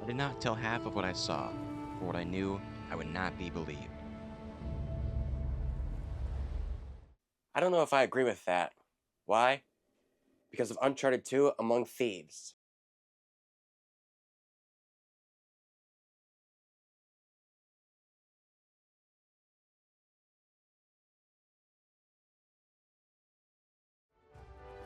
did not tell half of what I saw, for what I knew, I would not be believed. I don't know if I agree with that. Why? Because of Uncharted 2 Among Thieves.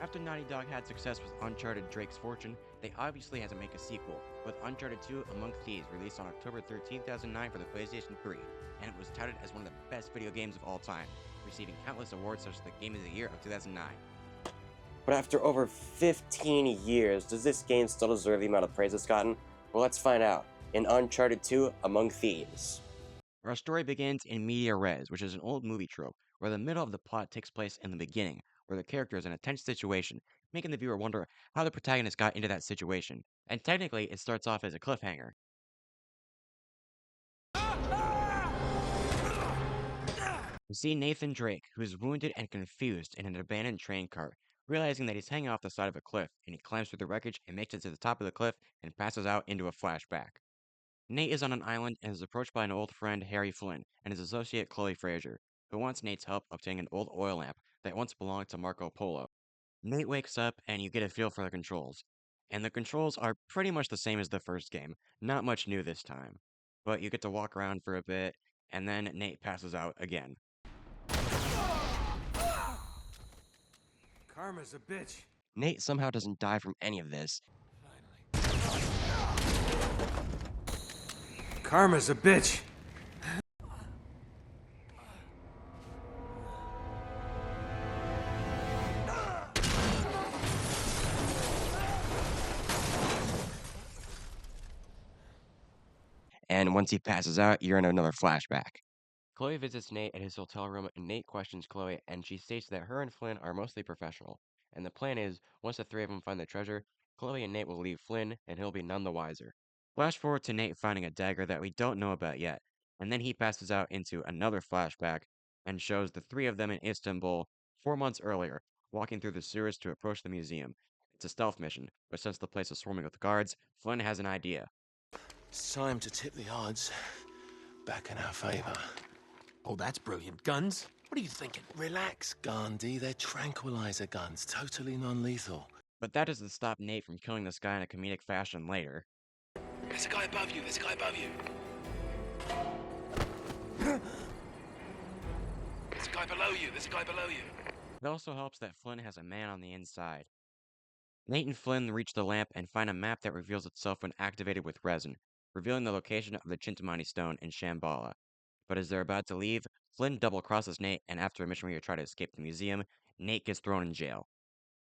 After Naughty Dog had success with Uncharted Drake's Fortune, they obviously had to make a sequel, with Uncharted 2 Among Thieves released on October 13, 2009 for the PlayStation 3, and it was touted as one of the best video games of all time, receiving countless awards such as the Game of the Year of 2009. But after over 15 years, does this game still deserve the amount of praise it's gotten? Well, let's find out in Uncharted 2 Among Thieves. Our story begins in media res, which is an old movie trope, where the middle of the plot takes place in the beginning, where the character is in a tense situation, making the viewer wonder how the protagonist got into that situation. And technically, it starts off as a cliffhanger. We see Nathan Drake, who is wounded and confused in an abandoned train car, realizing that he's hanging off the side of a cliff, and he climbs through the wreckage and makes it to the top of the cliff and passes out into a flashback. Nate is on an island and is approached by an old friend, Harry Flynn, and his associate, Chloe Fraser, who wants Nate's help obtaining an old oil lamp that once belonged to Marco Polo. Nate wakes up and you get a feel for the controls. And the controls are pretty much the same as the first game, not much new this time. But you get to walk around for a bit, and then Nate passes out again. Karma's a bitch. Nate somehow doesn't die from any of this, Karma's a bitch. and once he passes out, you're in another flashback. Chloe visits Nate at his hotel room, and Nate questions Chloe, and she states that her and Flynn are mostly professional. And the plan is, once the three of them find the treasure, Chloe and Nate will leave Flynn, and he'll be none the wiser. Flash forward to Nate finding a dagger that we don't know about yet, and then he passes out into another flashback and shows the three of them in Istanbul 4 months earlier, walking through the sewers to approach the museum. It's a stealth mission, but since the place is swarming with guards, Flynn has an idea. It's time to tip the odds back in our favor. Oh, that's brilliant. Guns? What are you thinking? Relax, Gandhi. They're tranquilizer guns, totally non-lethal. But that doesn't stop Nate from killing this guy in a comedic fashion later. There's a guy above you. There's a guy above you. There's a guy below you. There's a guy below you. It also helps that Flynn has a man on the inside. Nate and Flynn reach the lamp and find a map that reveals itself when activated with resin, revealing the location of the Chintamani stone in Shambhala. But as they're about to leave, Flynn double-crosses Nate, and after a mission where you try to escape the museum, Nate gets thrown in jail.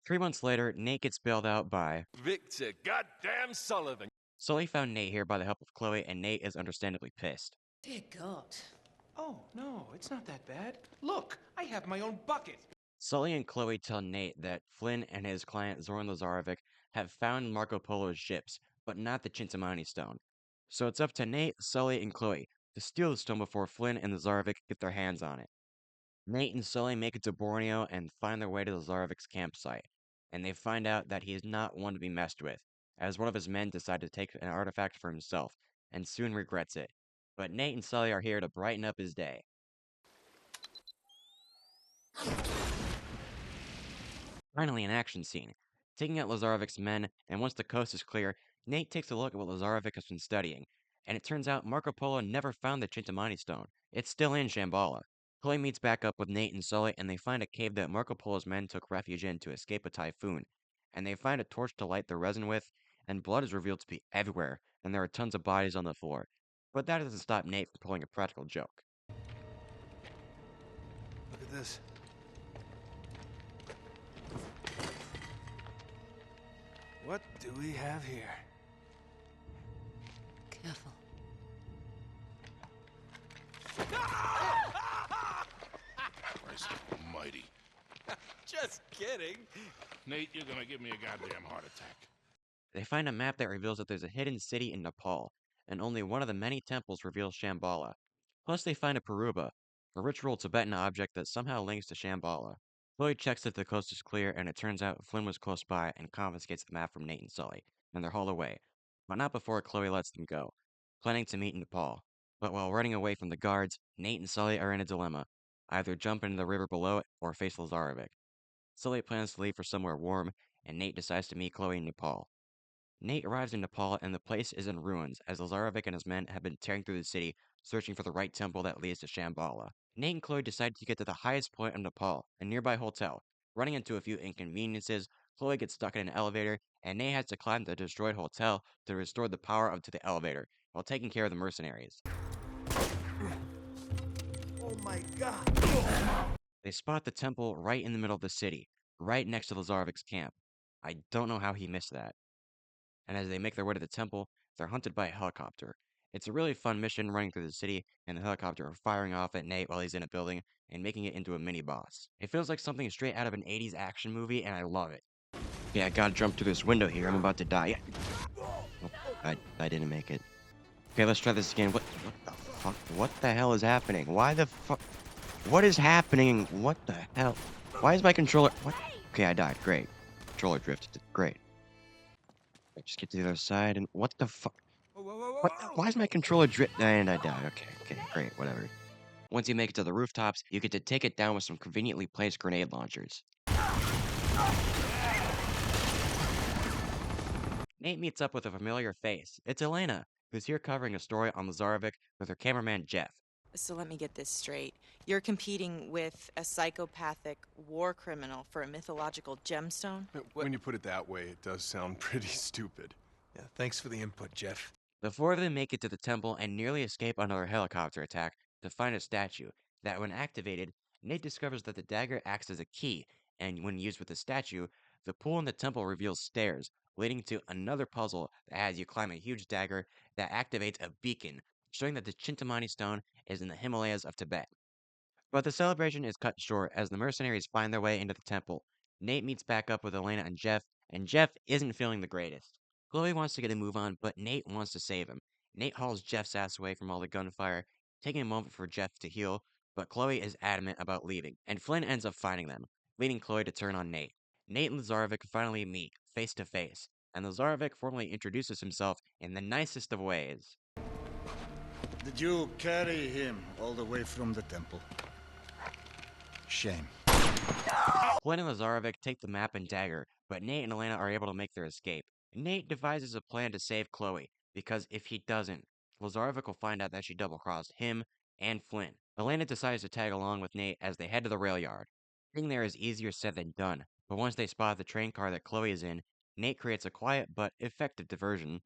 3 months later, Nate gets bailed out by Victor goddamn Sullivan. Sully found Nate here by the help of Chloe, and Nate is understandably pissed. Dear God. Oh, no, it's not that bad. Look, I have my own bucket. Sully and Chloe tell Nate that Flynn and his client Zoran Lazarevic have found Marco Polo's ships, but not the Chintamani stone. So it's up to Nate, Sully, and Chloe to steal the stone before Flynn and Lazarevic get their hands on it. Nate and Sully make it to Borneo and find their way to Lazarevic's campsite, and they find out that he is not one to be messed with, as one of his men decided to take an artifact for himself, and soon regrets it. But Nate and Sully are here to brighten up his day. Finally, an action scene. Taking out Lazarevic's men, and once the coast is clear, Nate takes a look at what Lazarevic has been studying, and it turns out Marco Polo never found the Chintamani stone. It's still in Shambhala. Chloe meets back up with Nate and Sully, and they find a cave that Marco Polo's men took refuge in to escape a typhoon. And they find a torch to light the resin with, and blood is revealed to be everywhere, and there are tons of bodies on the floor. But that doesn't stop Nate from pulling a practical joke. Look at this. What do we have here? Careful. Christ almighty. Just kidding. Nate, you're gonna give me a goddamn heart attack. They find a map that reveals that there's a hidden city in Nepal, and only one of the many temples reveals Shambhala. Plus, they find a Paruba, a ritual Tibetan object that somehow links to Shambhala. Chloe checks that the coast is clear, and it turns out Flynn was close by and confiscates the map from Nate and Sully, and they're hauled away. but not before Chloe lets them go, planning to meet in Nepal. But while running away from the guards, Nate and Sully are in a dilemma. Either jump into the river below it or face Lazarevic. Sully plans to leave for somewhere warm, and Nate decides to meet Chloe in Nepal. Nate arrives in Nepal and the place is in ruins as Lazarevic and his men have been tearing through the city, searching for the right temple that leads to Shambhala. Nate and Chloe decide to get to the highest point of Nepal, a nearby hotel. Running into a few inconveniences, Chloe gets stuck in an elevator, and Nate has to climb the destroyed hotel to restore the power up to the elevator, while taking care of the mercenaries. Oh my god! They spot the temple right in the middle of the city, right next to Lazarevic's camp. I don't know how he missed that. And as they make their way to the temple, they're hunted by a helicopter. It's a really fun mission running through the city, and the helicopter are firing off at Nate while he's in a building and making it into a mini boss. It feels like something straight out of an 80s action movie, and I love it. Yeah, I gotta jump through this window here. I'm about to die. Oh, I didn't make it. Okay, let's try this again. What the fuck? What the hell is happening? Why the fuck? What is happening? What the hell? Why is my controller? What? Okay, I died. Great. Controller drifted. Great. Just get to the other side and what the fuck? What? Why is my controller drift? And I died. Okay, great, whatever. Once you make it to the rooftops, you get to take it down with some conveniently placed grenade launchers. Nate meets up with a familiar face. It's Elena, who's here covering a story on Lazarevic with her cameraman Jeff. So let me get this straight. You're competing with a psychopathic war criminal for a mythological gemstone? When you put it that way, it does sound pretty stupid. Yeah, thanks for the input, Jeff. The four of them make it to the temple and nearly escape another helicopter attack to find a statue that, when activated, Nate discovers that the dagger acts as a key, and when used with the statue, the pool in the temple reveals stairs, leading to another puzzle that has you climb a huge dagger that activates a beacon, showing that the Chintamani stone is in the Himalayas of Tibet. But the celebration is cut short as the mercenaries find their way into the temple. Nate meets back up with Elena and Jeff isn't feeling the greatest. Chloe wants to get a move on, but Nate wants to save him. Nate hauls Jeff's ass away from all the gunfire, taking a moment for Jeff to heal, but Chloe is adamant about leaving, and Flynn ends up finding them, leading Chloe to turn on Nate. Nate and Lazarevic finally meet, face to face, and Lazarevic formally introduces himself in the nicest of ways. Did you carry him all the way from the temple? Shame. Flynn and Lazarevic take the map and dagger, but Nate and Elena are able to make their escape. Nate devises a plan to save Chloe, because if he doesn't, Lazarevic will find out that she double-crossed him and Flynn. Elena decides to tag along with Nate as they head to the rail yard. Getting there is easier said than done, but once they spot the train car that Chloe is in, Nate creates a quiet but effective diversion.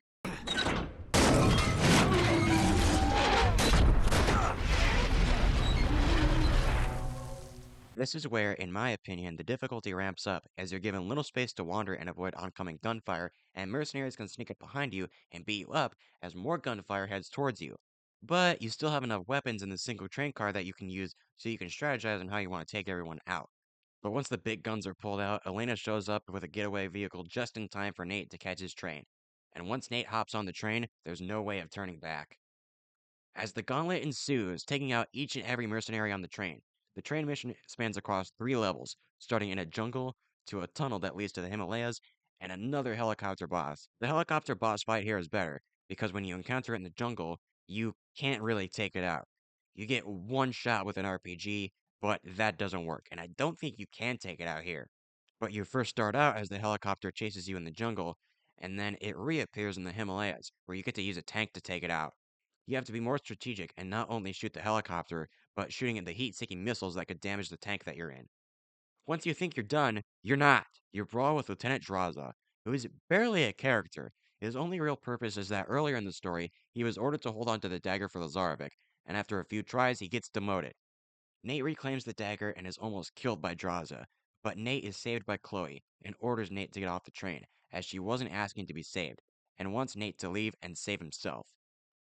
This is where, in my opinion, the difficulty ramps up as you're given little space to wander and avoid oncoming gunfire, and mercenaries can sneak up behind you and beat you up as more gunfire heads towards you. But you still have enough weapons in the single train car that you can use so you can strategize on how you want to take everyone out. But once the big guns are pulled out, Elena shows up with a getaway vehicle just in time for Nate to catch his train. And once Nate hops on the train, there's no way of turning back. As the gauntlet ensues, taking out each and every mercenary on the train mission spans across 3 levels, starting in a jungle to a tunnel that leads to the Himalayas and another helicopter boss. The helicopter boss fight here is better, because when you encounter it in the jungle, you can't really take it out. You get one shot with an RPG, but that doesn't work, and I don't think you can take it out here. But you first start out as the helicopter chases you in the jungle, and then it reappears in the Himalayas, where you get to use a tank to take it out. You have to be more strategic and not only shoot the helicopter, but shooting at the heat-seeking missiles that could damage the tank that you're in. Once you think you're done, you're not. You brawl with Lieutenant Draza, who is barely a character. His only real purpose is that earlier in the story, he was ordered to hold on to the dagger for Lazarevic, and after a few tries, he gets demoted. Nate reclaims the dagger and is almost killed by Draza, but Nate is saved by Chloe and orders Nate to get off the train, as she wasn't asking to be saved, and wants Nate to leave and save himself.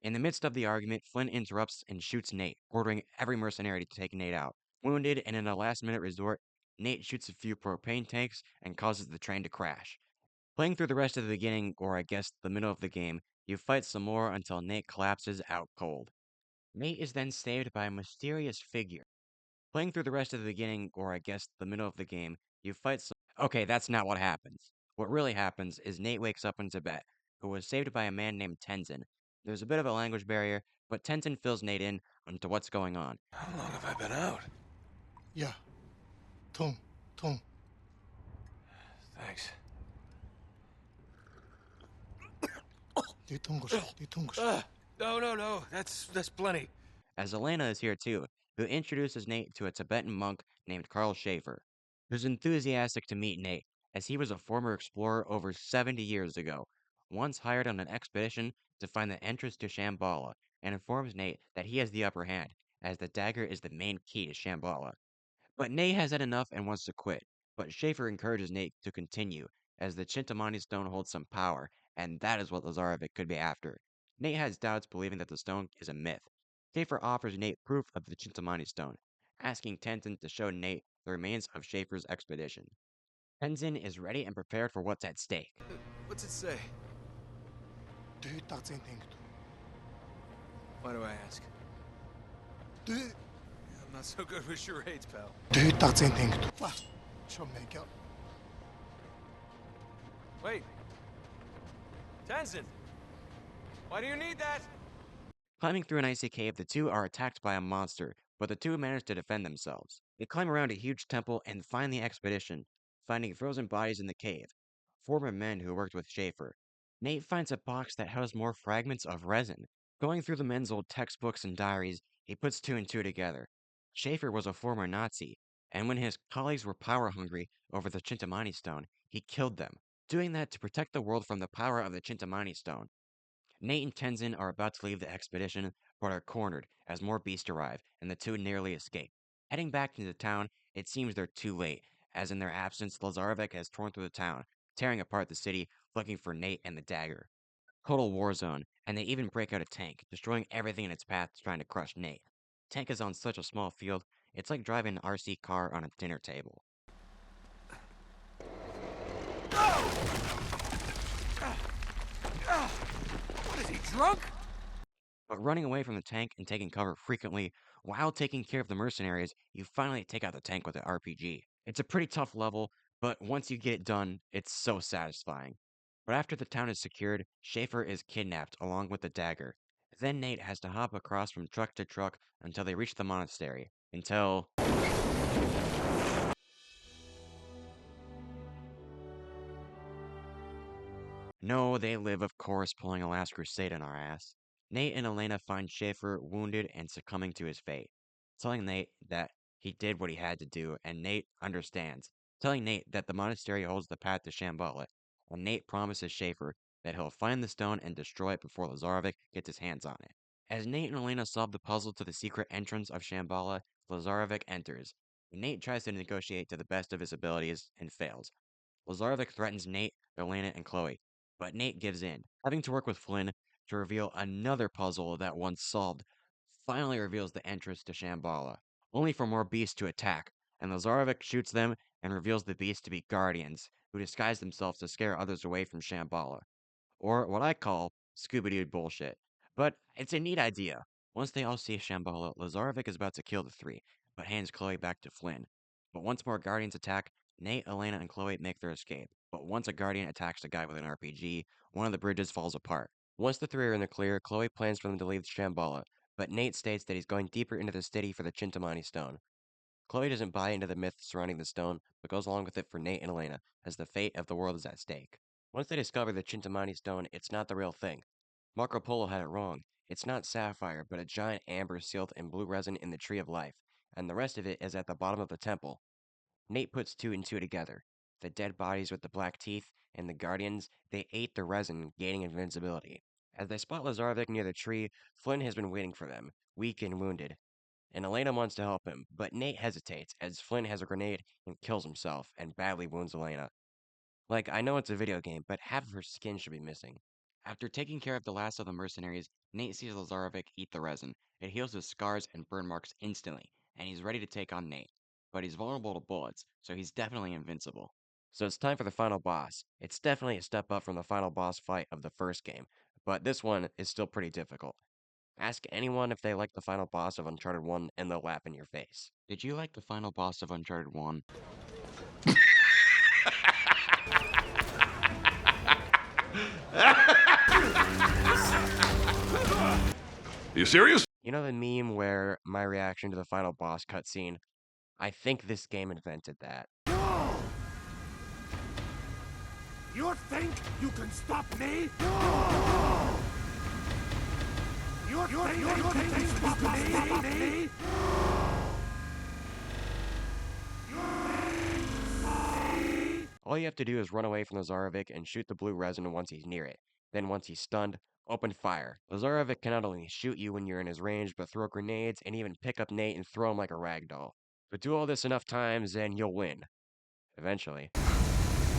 In the midst of the argument, Flynn interrupts and shoots Nate, ordering every mercenary to take Nate out. Wounded and in a last-minute resort, Nate shoots a few propane tanks and causes the train to crash. Playing through the rest of the beginning, or I guess the middle of the game, you fight some more until Nate collapses out cold. Nate is then saved by a mysterious figure. Playing through the rest of the beginning, or I guess the middle of the game, you fight some. Okay, that's not what happens. What really happens is Nate wakes up in Tibet, who was saved by a man named Tenzin. There's a bit of a language barrier, but Tenzin fills Nate in onto what's going on. How long have I been out? Yeah. Tom. Thanks. No. That's plenty. As Elena is here too, who introduces Nate to a Tibetan monk named Carl Schaefer, who's enthusiastic to meet Nate, as he was a former explorer over 70 years ago, once hired on an expedition to find the entrance to Shambhala, and informs Nate that he has the upper hand, as the dagger is the main key to Shambhala. But Nate has had enough and wants to quit, but Schaefer encourages Nate to continue, as the Chintamani stone holds some power, and that is what Lazarevic could be after. Nate has doubts, believing that the stone is a myth. Schaefer offers Nate proof of the Chintamani stone, asking Tenzin to show Nate the remains of Schaefer's expedition. Tenzin is ready and prepared for what's at stake. What's it say? Why do I ask? I'm not so good with charades, pal. Wait. Tenzin! Why do you need that? Climbing through an icy cave, the two are attacked by a monster, but the two manage to defend themselves. They climb around a huge temple and find the expedition, finding frozen bodies in the cave, former men who worked with Schaefer. Nate finds a box that housed more fragments of resin. Going through the men's old textbooks and diaries, he puts two and two together. Schaefer was a former Nazi, and when his colleagues were power hungry over the Chintamani stone, he killed them, doing that to protect the world from the power of the Chintamani stone. Nate and Tenzin are about to leave the expedition, but are cornered as more beasts arrive, and the two nearly escape. Heading back into town, it seems they're too late, as in their absence, Lazarevic has torn through the town, tearing apart the city, looking for Nate and the dagger. Total war zone, and they even break out a tank, destroying everything in its path trying to crush Nate. Tank is on such a small field, it's like driving an RC car on a dinner table. What is he, drunk? But running away from the tank and taking cover frequently while taking care of the mercenaries, you finally take out the tank with an RPG. It's a pretty tough level, but once you get it done, it's so satisfying. But after the town is secured, Schaefer is kidnapped along with the dagger. Then Nate has to hop across from truck to truck until they reach the monastery. Until no, they live, of course, pulling a last crusade on our ass. Nate and Elena find Schaefer wounded and succumbing to his fate, telling Nate that he did what he had to do, and Nate understands, telling Nate that the monastery holds the path to Shambhala, and Nate promises Schaefer that he'll find the stone and destroy it before Lazarevic gets his hands on it. As Nate and Elena solve the puzzle to the secret entrance of Shambhala, Lazarevic enters. Nate tries to negotiate to the best of his abilities and fails. Lazarevic threatens Nate, Elena, and Chloe, but Nate gives in, having to work with Flynn to reveal another puzzle that once solved finally reveals the entrance to Shambhala, only for more beasts to attack, and Lazarevic shoots them and reveals the beasts to be guardians, who disguise themselves to scare others away from Shambhala, or what I call Scooby-Doo bullshit. But it's a neat idea. Once they all see Shambhala, Lazarevic is about to kill the three, but hands Chloe back to Flynn. But once more Guardians attack, Nate, Elena, and Chloe make their escape. But once a Guardian attacks a guy with an RPG, one of the bridges falls apart. Once the three are in the clear, Chloe plans for them to leave Shambhala, but Nate states that he's going deeper into the city for the Chintamani stone. Chloe doesn't buy into the myth surrounding the stone, but goes along with it for Nate and Elena, as the fate of the world is at stake. Once they discover the Chintamani stone, it's not the real thing. Marco Polo had it wrong. It's not sapphire, but a giant amber sealed in blue resin in the Tree of Life, and the rest of it is at the bottom of the temple. Nate puts two and two together. The dead bodies with the black teeth and the guardians, they ate the resin, gaining invincibility. As they spot Lazarevic near the tree, Flynn has been waiting for them, weak and wounded, and Elena wants to help him, but Nate hesitates as Flynn has a grenade and kills himself and badly wounds Elena. Like, I know it's a video game, but half of her skin should be missing. After taking care of the last of the mercenaries, Nate sees Lazarevic eat the resin. It heals his scars and burn marks instantly, and he's ready to take on Nate. But he's vulnerable to bullets, so he's definitely invincible. So it's time for the final boss. It's definitely a step up from the final boss fight of the first game, but this one is still pretty difficult. Ask anyone if they like the final boss of Uncharted 1 and they'll laugh in your face. Did you like the final boss of Uncharted 1? You serious? You know the meme where my reaction to the final boss cutscene? I think this game invented that. You think you can stop me? You think you can stop me? All you have to do is run away from Lazarevic and shoot the blue resin once he's near it. Then once he's stunned, open fire. Lazarevic can not only shoot you when you're in his range, but throw grenades and even pick up Nate and throw him like a rag doll. But do all this enough times and you'll win. Eventually.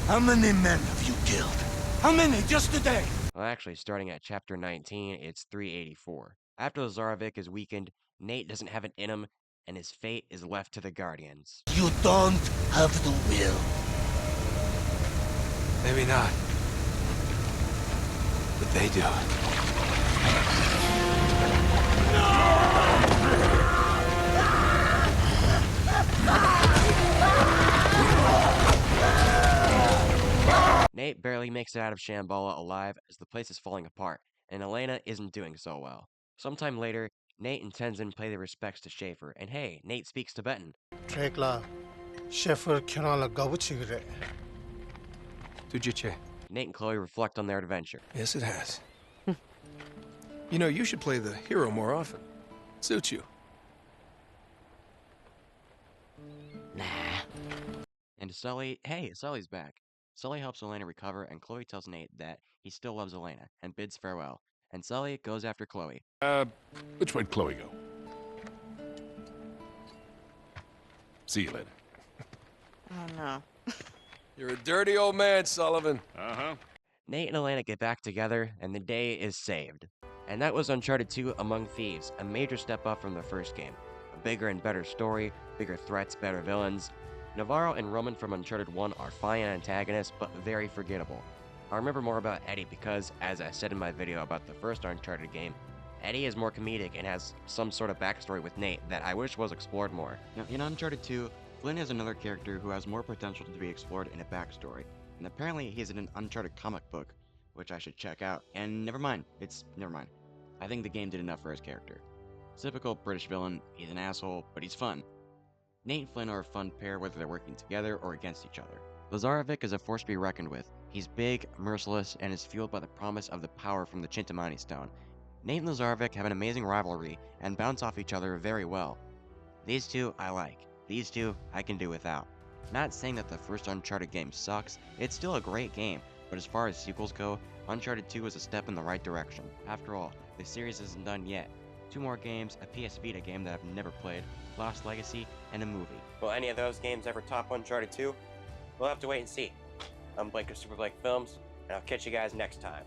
How many men have you killed? How many just today? Well, actually, starting at chapter 19, it's 384. After Lazarevic is weakened, Nate doesn't have it in him, and his fate is left to the Guardians. You don't have the will. Maybe not. But they do. Nate barely makes it out of Shambhala alive as the place is falling apart, and Elena isn't doing so well. Sometime later, Nate and Tenzin pay their respects to Schaefer, and hey, Nate speaks Tibetan. Trekla, Schaefer Kerala Gabuchigre. Tujiche. Nate and Chloe reflect on their adventure. Yes, it has. You know, you should play the hero more often. Suits you. And Sully, hey, Sully's back. Sully helps Elena recover, and Chloe tells Nate that he still loves Elena and bids farewell. And Sully goes after Chloe. Which way'd Chloe go? See you later. Oh no. You're a dirty old man, Sullivan. Uh-huh. Nate and Elena get back together, and the day is saved. And that was Uncharted 2 Among Thieves, a major step up from the first game. A bigger and better story, bigger threats, better villains. Navarro and Roman from Uncharted 1 are fine antagonists, but very forgettable. I remember more about Eddie because, as I said in my video about the first Uncharted game, Eddie is more comedic and has some sort of backstory with Nate that I wish was explored more. Now, in Uncharted 2, Flynn is another character who has more potential to be explored in a backstory, and apparently he's in an Uncharted comic book, which I should check out, and never mind. I think the game did enough for his character. Typical British villain, he's an asshole, but he's fun. Nate and Flynn are a fun pair whether they're working together or against each other. Lazarevic is a force to be reckoned with. He's big, merciless, and is fueled by the promise of the power from the Chintamani Stone. Nate and Lazarevic have an amazing rivalry and bounce off each other very well. These two I like. These two I can do without. Not saying that the first Uncharted game sucks, it's still a great game, but as far as sequels go, Uncharted 2 is a step in the right direction. After all, the series isn't done yet. 2 more games, a PS Vita game that I've never played, Lost Legacy, and a movie. Will any of those games ever top Uncharted 2? We'll have to wait and see. I'm Blake of SuperBlakeFilms, and I'll catch you guys next time.